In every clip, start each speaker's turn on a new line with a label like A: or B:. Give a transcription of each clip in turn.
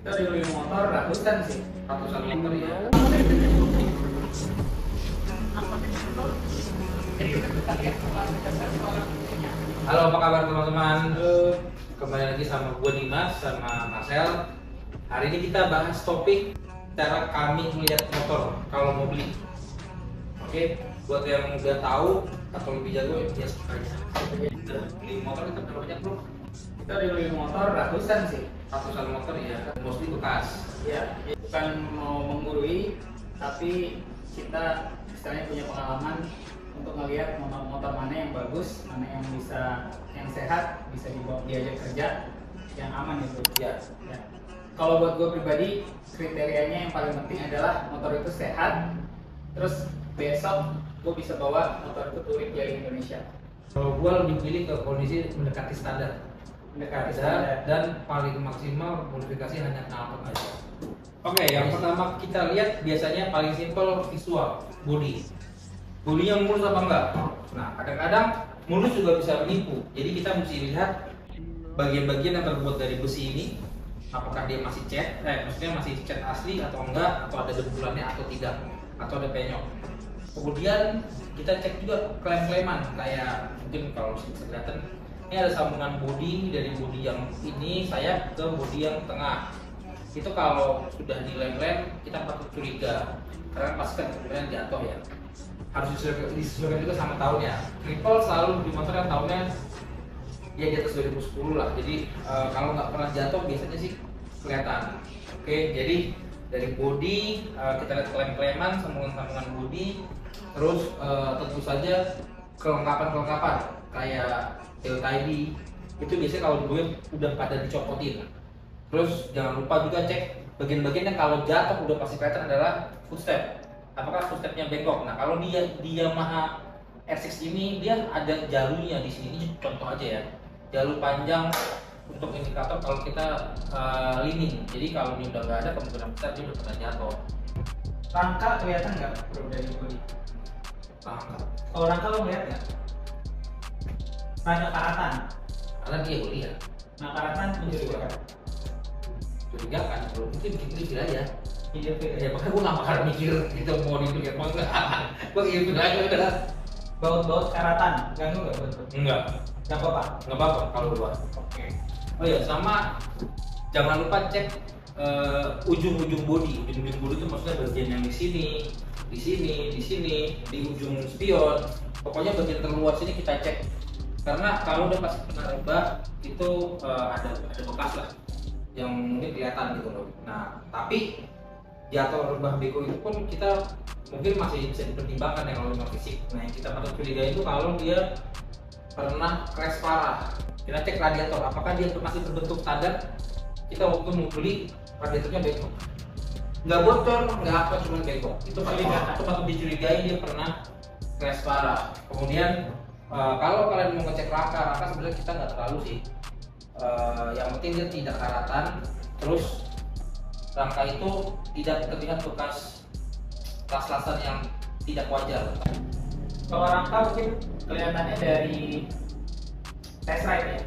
A: Kita di motor ratusan sih.
B: Ratusan motor ya. Halo, apa kabar teman-teman? Kembali lagi sama gue Dimas sama Marcel. Hari ini kita bahas topik cara kami melihat motor kalau mau beli. Oke, buat yang udah tahu atau lebih jago ya aja. Beli motor kita berapa banyak bro?
A: Kita di motor ratusan sih.
B: Ratusan motor ya, mostly bekas.
A: Ya, bukan mau menggurui, tapi kita istilahnya punya pengalaman untuk ngelihat motor-motor mana yang bagus, mana yang sehat, bisa diajak kerja, yang aman gitu.
B: Ya.
A: Ya. Kalau buat gue pribadi, kriterianya yang paling penting adalah motor itu sehat. Terus besok gue bisa bawa motor itu touring keliling Indonesia.
B: Kalau gue lebih pilih ke kondisi mendekati standar. Dan paling maksimal modifikasi hanya knalpot aja. Oke, yang pertama kita lihat biasanya paling simpel visual body. Bodinya mulus apa enggak? Nah, kadang-kadang mulus juga bisa menipu. Jadi kita mesti lihat bagian-bagian yang terbuat dari besi ini, apakah dia masih cat, maksudnya masih cat asli atau enggak, atau ada deburannya atau tidak, atau ada penyok. Kemudian kita cek juga klaim-klaiman, kayak mungkin kalau bisa kelihatan ini ada sambungan bodi dari bodi yang ini sayap ke bodi yang tengah. Itu kalau sudah dilem-lem kita patut curiga karena pasti kan kemudian jatuh ya. Harus disesuaikan juga sama tahunnya. Triple selalu di motor yang tahunnya ya di atas 2010 lah. Jadi kalau nggak pernah jatuh biasanya sih kelihatan. Oke, jadi dari bodi kita lihat klaim-klaiman, sambungan-sambungan bodi. Terus tentu saja kelengkapan kayak tail tidy itu biasanya kalau di gue udah pada dicopotin. Terus jangan lupa juga cek bagian-bagian yang kalau jatuh udah pasti kelihatan adalah footstep. Apakah footstepnya bengkok? Nah kalau dia Yamaha R6 ini dia ada jalurnya di sini. Ini contoh aja ya, jalur panjang untuk indikator kalau kita leaning. Jadi kalau ini udah nggak ada kemungkinan besar dia udah pernah jatuh.
A: Rangka kelihatan nggak bro dari bodi?
B: Rangka.
A: Kalau rangka lo ngeliat nggak? Rangka karatan.
B: Karena dia gue lihat.
A: Nah karatan mencurigakan.
B: Curigakan, kalau mungkin bikin aja.
A: Iya,
B: Ya makanya gue nggak bakal mikir gitu mau dipikir apa enggak. Gue gitu aja udah.
A: Baut-baut karatan, ganggu nggak buat lo?
B: Enggak.
A: Nggak apa-apa.
B: Nggak apa-apa kalau gua.
A: Oke.
B: Oh ya sama jangan lupa cek ujung-ujung bodi. Ujung-ujung bodi itu maksudnya bagian yang di sini, di sini, di sini, di ujung spion. Pokoknya bagian terluar sini kita cek. Karena kalau udah pasti pernah rebah itu ada bekas lah yang mungkin kelihatan gitu loh. Nah tapi jatuh rebah beko itu pun kita mungkin masih bisa dipertimbangkan ya kalau memang fisik. Nah yang kita patut curiga itu kalau dia pernah crash parah. Kita cek radiator, apakah dia masih berbentuk standar. Kita waktu mau beli radiatornya bengkok, nggak bocor, nggak apa, cuma bengkok. Itu patut dicurigai dia pernah crash parah. Kemudian kalau kalian mau ngecek rangka sebenarnya kita nggak terlalu sih. Yang penting dia tidak karatan, terus rangka itu tidak terlihat bekas las-lasan yang tidak wajar.
A: Kalau rangka mungkin kelihatannya dari test ride ya?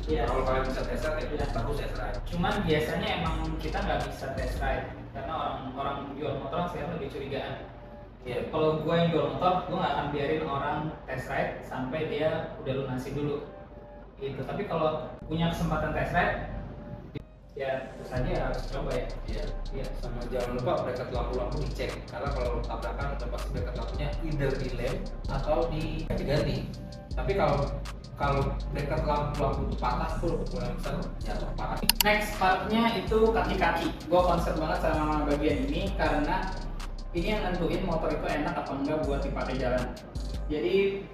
B: Iya. Kalau kalian bisa test ride ya bagus test ride.
A: Cuman biasanya emang kita nggak bisa test ride karena orang jual motor sekarang lebih curigaan.
B: Iya.
A: Kalau gue yang jual motor, gue nggak akan biarin orang test ride sampai dia udah lunasi dulu. Gitu. Tapi kalau punya kesempatan test ride, ya terus aja harus coba ya.
B: Iya. Sama jangan lupa bracket lampu-lampu dicek karena kalau tabrakan udah pasti bracket lampunya either dilem atau diganti. Tapi kalau bracket lampu itu patah tuh kemungkinan besar jatuh parah.
A: Next partnya itu kaki-kaki. Gue concern banget sama bagian ini karena ini yang nentuin motor itu enak apa enggak buat dipakai jalan. Jadi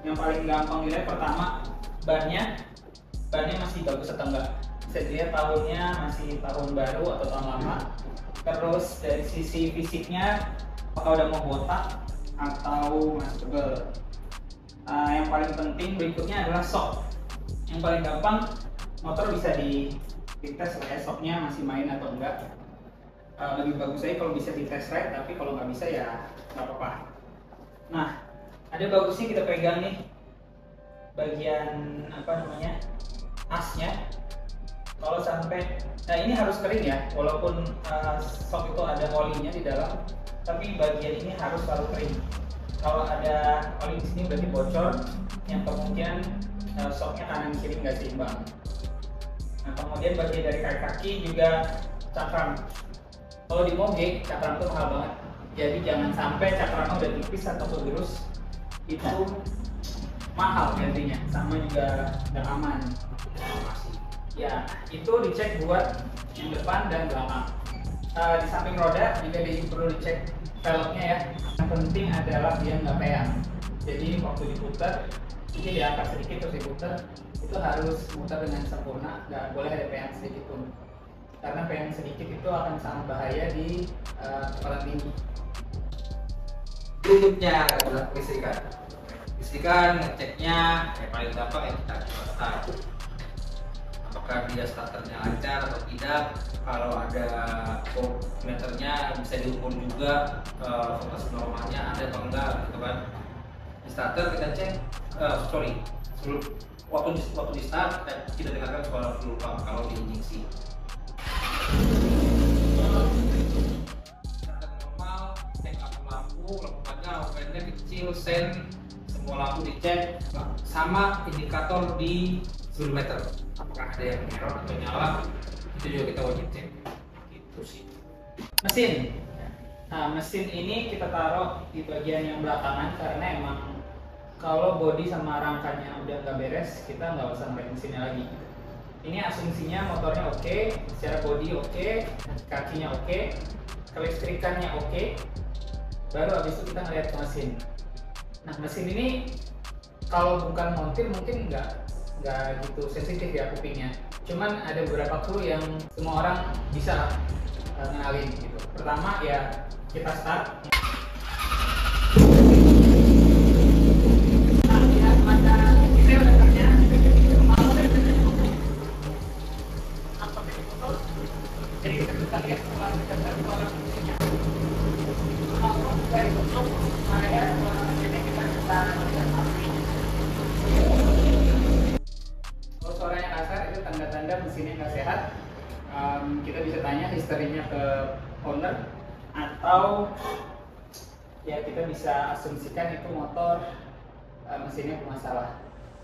A: yang paling gampang dilihat pertama bannya masih bagus atau enggak. Bisa dilihat tahunnya masih tahun baru atau tahun lama. Terus dari sisi fisiknya apakah udah mau botak atau masih tebal. Yang paling penting berikutnya adalah shock. Yang paling gampang motor bisa dites supaya shocknya masih main atau enggak. Lebih bagus aja kalau bisa di test ride, tapi kalau nggak bisa ya nggak apa-apa. Nah, ada bagusnya kita pegang nih bagian asnya. Kalau sampai, nah ini harus kering ya, walaupun sok itu ada olinya di dalam, tapi bagian ini harus selalu kering. Kalau ada oli di sini berarti bocor, yang kemungkinan soknya kanan kiri nggak seimbang. Nah kemudian bagian dari kaki juga cakram. Kalau di moge cakram itu mahal banget, jadi jangan sampai cakramnya udah tipis atau kegerus, itu mahal gantinya, sama juga nggak aman. Ya itu dicek buat yang depan dan belakang. Di samping roda juga perlu dicek velgnya ya. Yang penting adalah dia nggak peyang. Jadi waktu diputar, ini diangkat sedikit terus diputar, itu harus putar dengan sempurna, nggak boleh ada peyang sedikit pun. Karena peyang sedikit itu akan sangat bahaya di kecepatan tinggi.
B: Berikutnya adalah listrikan. Listrikan ngeceknya yang paling gampang ya kita coba start. Apakah dia starternya lancar atau tidak? Kalau ada voltmeternya bisa diukur juga voltase normalnya ada atau enggak gitu kan. Di starter kita cek, sebelum waktu di start kita dengarkan suara fuel pump kalau diinjeksi. Starter normal, cek lampu panjang, lampu pendek, kecil, sen, semua lampu dicek, sama indikator di speedometer. Apakah ada yang error atau nyala, itu juga kita wajib cek. Gitu sih.
A: Mesin. Nah, mesin ini kita taruh di bagian yang belakangan karena emang kalau bodi sama rangkanya udah nggak beres, kita nggak usah ngeliat mesinnya lagi. Ini asumsinya motornya oke, secara bodi oke, kakinya oke, kelistrikannya oke, baru abis itu kita ngeliat ke mesin. Nah mesin ini kalau bukan montir mungkin nggak gitu sensitif ya kupingnya. Cuman ada beberapa clue yang semua orang bisa ngenalin gitu. Pertama ya kita start. Nah, lihat mata kita udah kerja. Jadi kita bisa lihat setelah kita suara musiknya. Kalau dari bentuk, saya ini kita bisa lihat apinya. Kalau suaranya kasar itu tanda-tanda mesinnya nggak sehat. Kita bisa tanya historinya ke owner atau ya kita bisa asumsikan itu motor mesinnya bermasalah.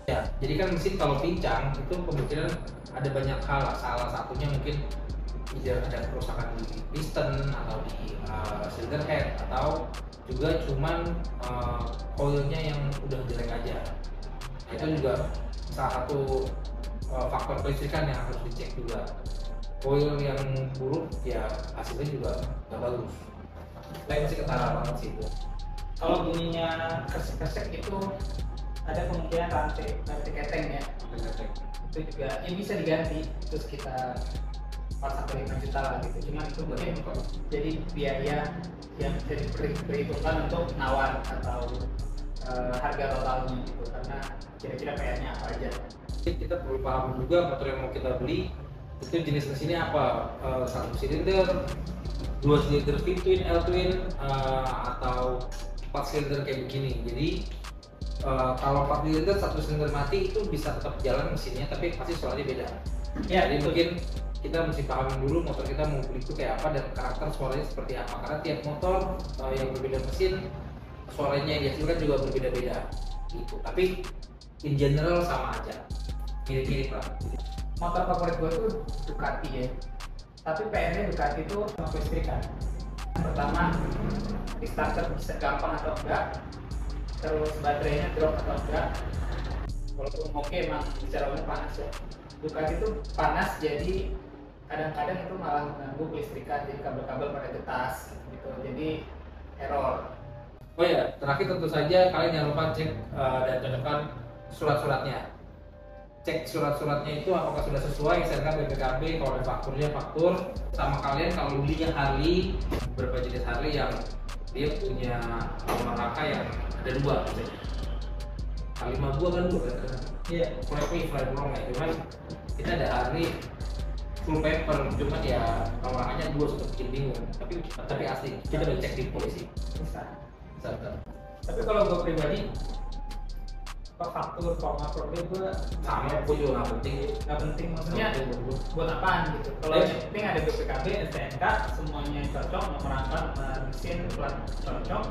B: Ya, jadi kan mesin kalau pincang itu kemungkinan ada banyak hal. Salah satunya mungkin ada kerusakan di piston atau di cylinder head atau juga cuman coilnya yang udah jelek aja. Itu juga salah satu faktor kelistrikan yang harus dicek juga. Coil yang buruk ya hasilnya juga nggak bagus. Lain sih ketara banget sih itu.
A: Kalau bunyinya kresek-kresek itu ada kemungkinan rantai keteng ya. Itu juga ya bisa diganti, terus kita 4-5 juta lah gitu. Cuman itu mungkin jadi biaya yang bisa diperhitungkan untuk nawar atau harga totalnya gitu, karena kira-kira PR-nya apa aja.
B: Kita perlu paham juga motor yang mau kita beli itu jenis mesinnya apa, satu silinder, dua silinder V-twin, L-twin, atau 4 silinder kayak begini. Jadi kalau 4 silinder, satu silinder mati itu bisa tetap jalan mesinnya, tapi pasti suaranya beda.
A: Ya,
B: jadi mungkin kita mesti paham dulu motor kita mau beli itu kayak apa dan karakter suaranya seperti apa, karena tiap motor yang berbeda mesin suaranya yang dihasilkan juga berbeda-beda gitu. Tapi in general sama aja, mirip-mirip lah.
A: Motor favorit gue tuh Ducati ya, tapi PR-nya Ducati itu sama kelistrikan. Pertama, di starter bisa gampang atau enggak, terus baterainya drop atau enggak. Walaupun oke emang bicara panas ya, Ducati itu panas jadi kadang-kadang itu malah mengganggu kelistrikan, jadi kabel-kabel pada getas gitu, jadi error.
B: Oh ya, terakhir tentu saja kalian jangan lupa cek dan cocokkan surat-suratnya. Cek surat-suratnya itu apakah sudah sesuai SNK BPKB, kalau ada fakturnya faktur. Sama kalian kalau belinya Harley, beberapa jenis Harley yang dia punya nomor rangka yang ada dua. K5 gua kan dua kan? Iya, fly wrong ya. Cuman kita ada Harley full paper, cuman ya nomor rangkanya dua suka bikin bingung. Tapi asli kita udah cek di polisi.
A: Bisa.
B: Bisa.
A: Tapi kalau gue pribadi apa faktur, formatur itu
B: sama aku juga
A: nggak penting maksudnya buat apaan gitu. Kalau yang penting ada BPKB, STNK, semuanya cocok, nomor angka, nomor mesin, plat cocok,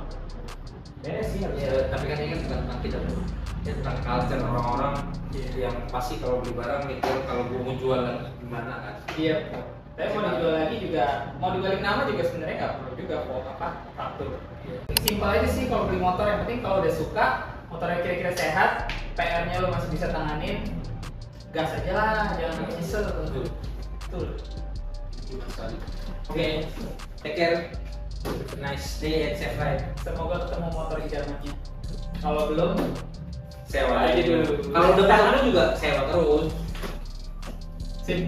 A: beres sih harusnya.
B: Ya, tapi kan ini kan bukan tentang kita bro, ini tentang culture orang-orang yang pasti kalau beli barang mikir kalau gue mau jual lagi gimana kan.
A: Iya. Tapi mau dijual lagi juga, mau dibalik nama juga sebenarnya nggak perlu juga faktur. Simpel aja sih kalau beli motor, yang penting kalau udah suka, motornya kira-kira sehat, PR-nya lo masih bisa tanganin, gas aja lah, jangan sampai nyesel. Betul.
B: Oke, take care, nice day and safe ride.
A: Semoga ketemu motor idamannya. Kalau belum,
B: Sewa aja dulu. Kalau udah ketemu juga sewa terus.
A: sip.